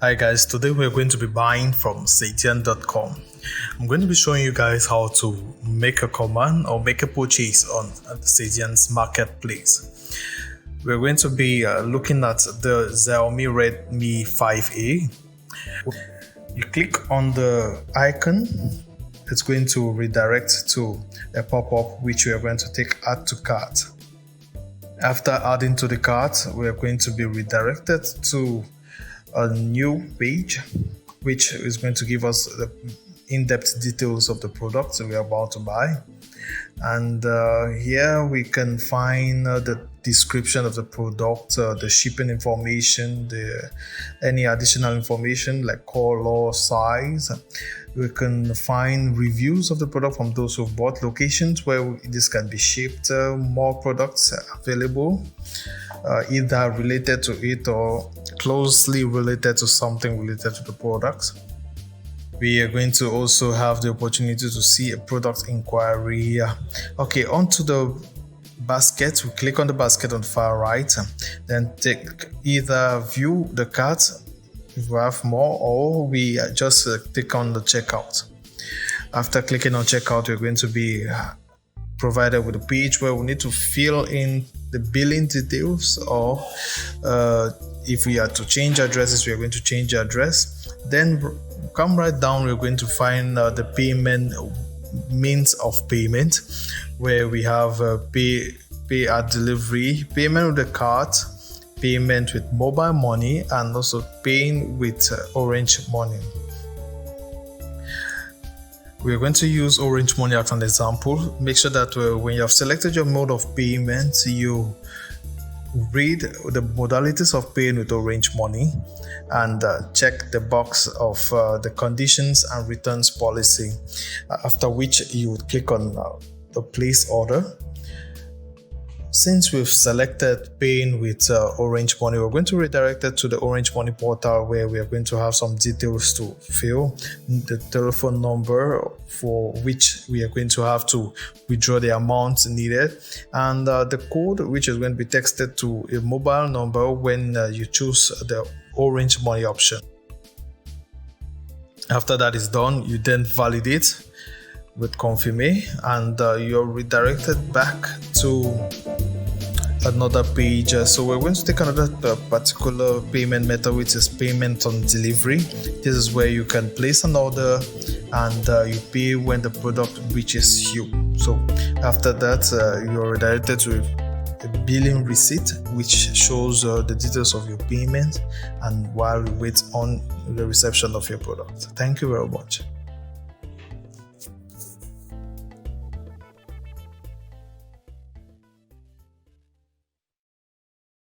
Hi guys, today we're going to be buying from Satian.com. I'm going to be showing you guys how to make a command or make a purchase on Satian's marketplace. We're going to be looking at the Xiaomi Redmi 5A. You click on the icon, it's going to redirect to a pop-up which we are going to take add to cart. After adding to the cart, we are going to be redirected to a new page which is going to give us the in-depth details of the product we're about to buy, and here we can find the description of the product, the shipping information, any additional information like color, size. We can find reviews of the product from those who bought, locations where this can be shipped, more products available, either related to it or closely related to something related to the product. We are going to also have the opportunity to see a product inquiry. Okay, onto the basket. We click on the basket on the far right, then take either view the cart if we have more, or we just click on the checkout. After clicking on checkout, we're going to be provided with a page where we need to fill in the billing details, or if we are to change addresses, we are going to change the address. Then come right down, we're going to find the payment means of payment, where we have pay at delivery, payment with the card, payment with mobile money, and also paying with Orange Money. We're going to use Orange Money as an example. Make sure that when you have selected your mode of payment, you read the modalities of paying with Orange Money and check the box of the conditions and returns policy, after which you would click on the place order. Since we've selected paying with Orange Money, we're going to redirect it to the Orange Money portal, where we are going to have some details to fill, the telephone number for which we are going to have to withdraw the amount needed, and the code which is going to be texted to a mobile number when you choose the Orange Money option. After that is done, you then validate with confirm, and you're redirected back to another page. So we're going to take another particular payment method, which is payment on delivery. This is where you can place an order and you pay when the product reaches you. So after that, you're redirected to a billing receipt, which shows the details of your payment, and while you wait on the reception of your product. Thank you very much.